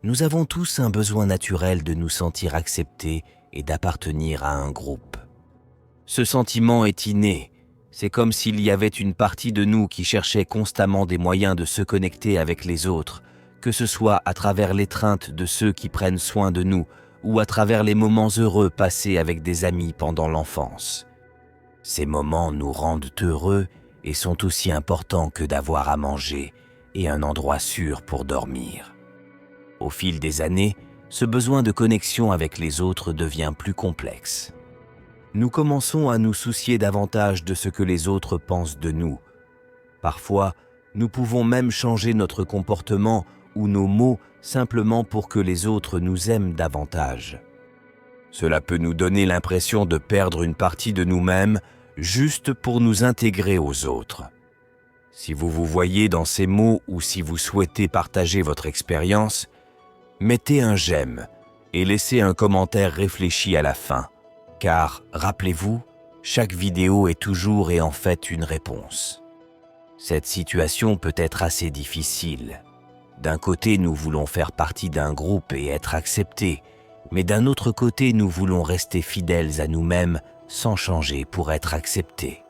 Nous avons tous un besoin naturel de nous sentir acceptés et d'appartenir à un groupe. Ce sentiment est inné. C'est comme s'il y avait une partie de nous qui cherchait constamment des moyens de se connecter avec les autres, que ce soit à travers l'étreinte de ceux qui prennent soin de nous ou à travers les moments heureux passés avec des amis pendant l'enfance. Ces moments nous rendent heureux et sont aussi importants que d'avoir à manger et un endroit sûr pour dormir. Au fil des années, ce besoin de connexion avec les autres devient plus complexe. Nous commençons à nous soucier davantage de ce que les autres pensent de nous. Parfois, nous pouvons même changer notre comportement ou nos mots simplement pour que les autres nous aiment davantage. Cela peut nous donner l'impression de perdre une partie de nous-mêmes juste pour nous intégrer aux autres. Si vous vous voyez dans ces mots ou si vous souhaitez partager votre expérience, mettez un j'aime et laissez un commentaire réfléchi à la fin. Car, rappelez-vous, chaque vidéo est toujours et en fait une réponse. Cette situation peut être assez difficile. D'un côté, nous voulons faire partie d'un groupe et être acceptés, mais d'un autre côté, nous voulons rester fidèles à nous-mêmes sans changer pour être acceptés.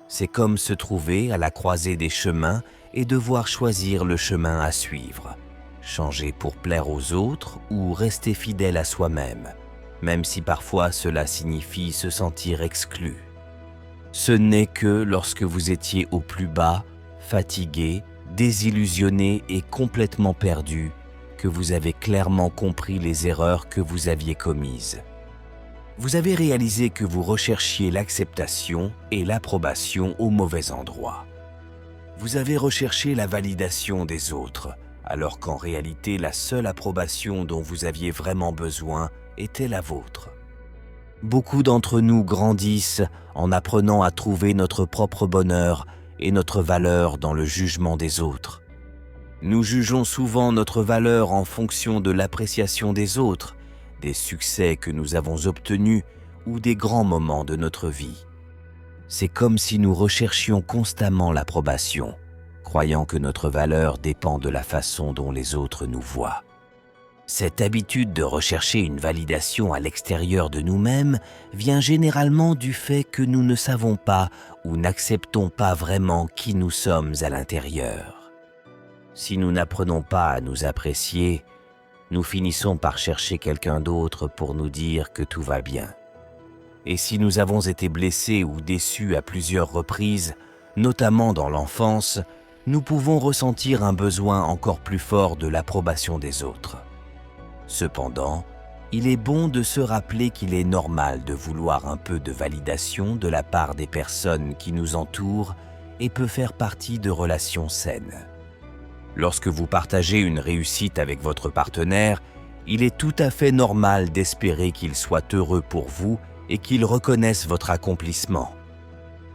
C'est comme se trouver à la croisée des chemins et devoir choisir le chemin à suivre. Changer pour plaire aux autres ou rester fidèle à soi-même, même si parfois cela signifie se sentir exclu. Ce n'est que lorsque vous étiez au plus bas, fatigué, désillusionné et complètement perdu, que vous avez clairement compris les erreurs que vous aviez commises. Vous avez réalisé que vous recherchiez l'acceptation et l'approbation au mauvais endroit. Vous avez recherché la validation des autres, alors qu'en réalité la seule approbation dont vous aviez vraiment besoin était la vôtre. Beaucoup d'entre nous grandissent en apprenant à trouver notre propre bonheur et notre valeur dans le jugement des autres. Nous jugeons souvent notre valeur en fonction de l'appréciation des autres, des succès que nous avons obtenus ou des grands moments de notre vie. C'est comme si nous recherchions constamment l'approbation, croyant que notre valeur dépend de la façon dont les autres nous voient. Cette habitude de rechercher une validation à l'extérieur de nous-mêmes vient généralement du fait que nous ne savons pas ou n'acceptons pas vraiment qui nous sommes à l'intérieur. Si nous n'apprenons pas à nous apprécier, nous finissons par chercher quelqu'un d'autre pour nous dire que tout va bien. Et si nous avons été blessés ou déçus à plusieurs reprises, notamment dans l'enfance, nous pouvons ressentir un besoin encore plus fort de l'approbation des autres. Cependant, il est bon de se rappeler qu'il est normal de vouloir un peu de validation de la part des personnes qui nous entourent et peut faire partie de relations saines. Lorsque vous partagez une réussite avec votre partenaire, il est tout à fait normal d'espérer qu'il soit heureux pour vous et qu'il reconnaisse votre accomplissement.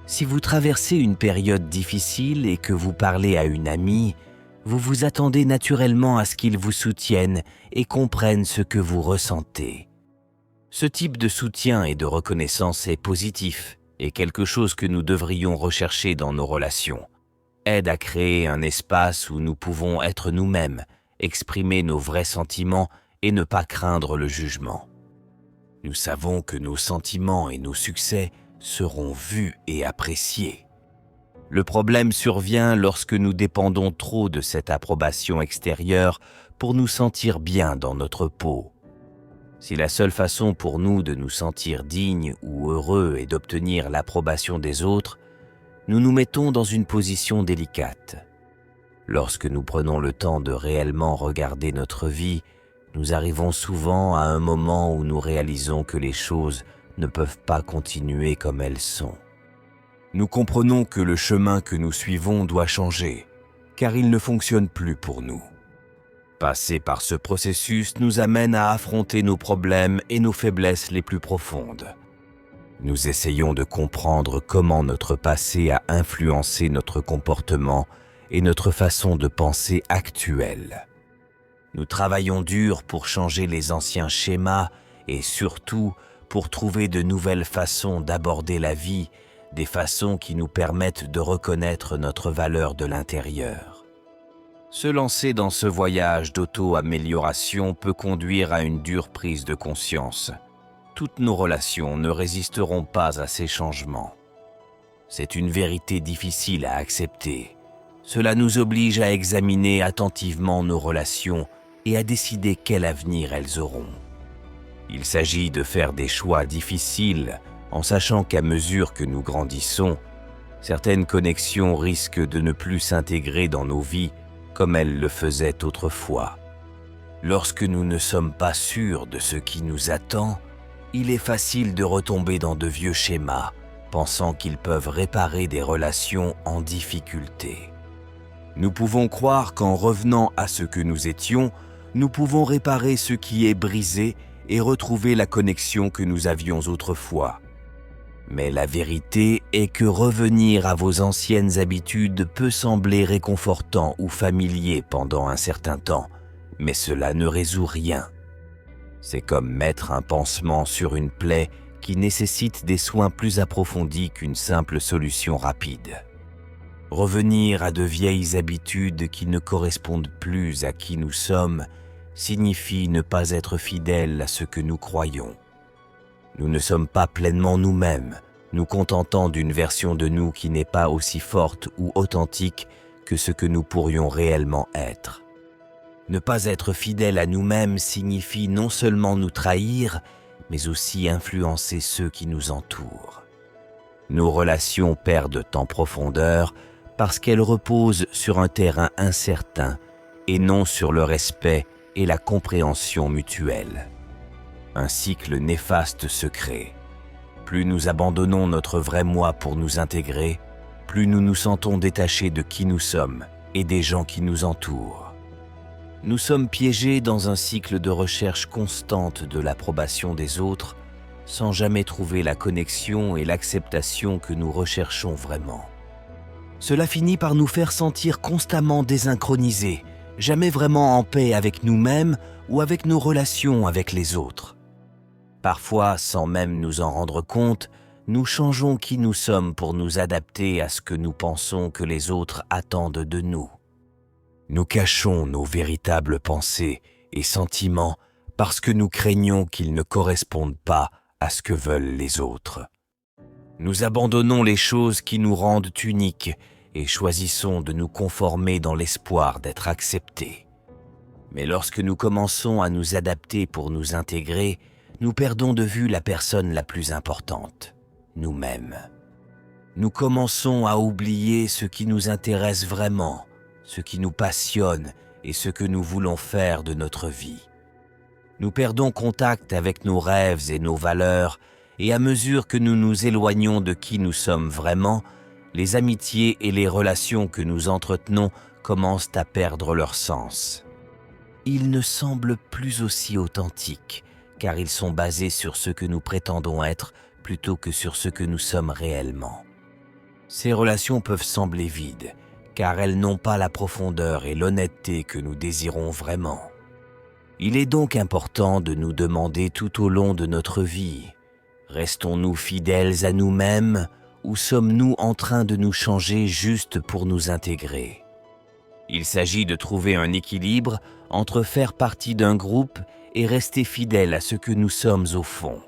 Si vous traversez une période difficile et que vous parlez à une amie, vous vous attendez naturellement à ce qu'ils vous soutiennent et comprennent ce que vous ressentez. Ce type de soutien et de reconnaissance est positif et quelque chose que nous devrions rechercher dans nos relations. Aide à créer un espace où nous pouvons être nous-mêmes, exprimer nos vrais sentiments et ne pas craindre le jugement. Nous savons que nos sentiments et nos succès seront vus et appréciés. Le problème survient lorsque nous dépendons trop de cette approbation extérieure pour nous sentir bien dans notre peau. Si la seule façon pour nous de nous sentir dignes ou heureux est d'obtenir l'approbation des autres, nous nous mettons dans une position délicate. Lorsque nous prenons le temps de réellement regarder notre vie, nous arrivons souvent à un moment où nous réalisons que les choses ne peuvent pas continuer comme elles sont. Nous comprenons que le chemin que nous suivons doit changer, car il ne fonctionne plus pour nous. Passer par ce processus nous amène à affronter nos problèmes et nos faiblesses les plus profondes. Nous essayons de comprendre comment notre passé a influencé notre comportement et notre façon de penser actuelle. Nous travaillons dur pour changer les anciens schémas et surtout pour trouver de nouvelles façons d'aborder la vie, des façons qui nous permettent de reconnaître notre valeur de l'intérieur. Se lancer dans ce voyage d'auto-amélioration peut conduire à une dure prise de conscience. Toutes nos relations ne résisteront pas à ces changements. C'est une vérité difficile à accepter. Cela nous oblige à examiner attentivement nos relations et à décider quel avenir elles auront. Il s'agit de faire des choix difficiles en sachant qu'à mesure que nous grandissons, certaines connexions risquent de ne plus s'intégrer dans nos vies comme elles le faisaient autrefois. Lorsque nous ne sommes pas sûrs de ce qui nous attend, il est facile de retomber dans de vieux schémas, pensant qu'ils peuvent réparer des relations en difficulté. Nous pouvons croire qu'en revenant à ce que nous étions, nous pouvons réparer ce qui est brisé et retrouver la connexion que nous avions autrefois. Mais la vérité est que revenir à vos anciennes habitudes peut sembler réconfortant ou familier pendant un certain temps, mais cela ne résout rien. C'est comme mettre un pansement sur une plaie qui nécessite des soins plus approfondis qu'une simple solution rapide. Revenir à de vieilles habitudes qui ne correspondent plus à qui nous sommes signifie ne pas être fidèle à ce que nous croyons. Nous ne sommes pas pleinement nous-mêmes, nous contentant d'une version de nous qui n'est pas aussi forte ou authentique que ce que nous pourrions réellement être. Ne pas être fidèle à nous-mêmes signifie non seulement nous trahir, mais aussi influencer ceux qui nous entourent. Nos relations perdent en profondeur parce qu'elles reposent sur un terrain incertain et non sur le respect et la compréhension mutuelle. Un cycle néfaste se crée. Plus nous abandonnons notre vrai moi pour nous intégrer, plus nous nous sentons détachés de qui nous sommes et des gens qui nous entourent. Nous sommes piégés dans un cycle de recherche constante de l'approbation des autres, sans jamais trouver la connexion et l'acceptation que nous recherchons vraiment. Cela finit par nous faire sentir constamment désynchronisés, jamais vraiment en paix avec nous-mêmes ou avec nos relations avec les autres. Parfois, sans même nous en rendre compte, nous changeons qui nous sommes pour nous adapter à ce que nous pensons que les autres attendent de nous. Nous cachons nos véritables pensées et sentiments parce que nous craignons qu'ils ne correspondent pas à ce que veulent les autres. Nous abandonnons les choses qui nous rendent uniques et choisissons de nous conformer dans l'espoir d'être acceptés. Mais lorsque nous commençons à nous adapter pour nous intégrer, nous perdons de vue la personne la plus importante, nous-mêmes. Nous commençons à oublier ce qui nous intéresse vraiment, ce qui nous passionne et ce que nous voulons faire de notre vie. Nous perdons contact avec nos rêves et nos valeurs, et à mesure que nous nous éloignons de qui nous sommes vraiment, les amitiés et les relations que nous entretenons commencent à perdre leur sens. Ils ne semblent plus aussi authentiques, car ils sont basés sur ce que nous prétendons être plutôt que sur ce que nous sommes réellement. Ces relations peuvent sembler vides, car elles n'ont pas la profondeur et l'honnêteté que nous désirons vraiment. Il est donc important de nous demander tout au long de notre vie, restons-nous fidèles à nous-mêmes ou sommes-nous en train de nous changer juste pour nous intégrer? Il s'agit de trouver un équilibre entre faire partie d'un groupe et rester fidèle à ce que nous sommes au fond.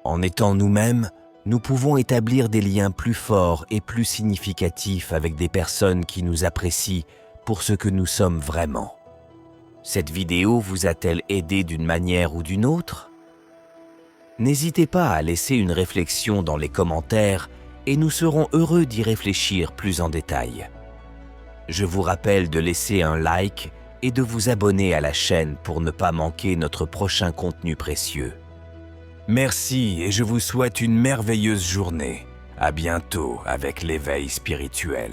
En étant nous-mêmes, nous pouvons établir des liens plus forts et plus significatifs avec des personnes qui nous apprécient pour ce que nous sommes vraiment. Cette vidéo vous a-t-elle aidé d'une manière ou d'une autre? N'hésitez pas à laisser une réflexion dans les commentaires et nous serons heureux d'y réfléchir plus en détail. Je vous rappelle de laisser un like et de vous abonner à la chaîne pour ne pas manquer notre prochain contenu précieux. Merci et je vous souhaite une merveilleuse journée. À bientôt avec l'éveil spirituel.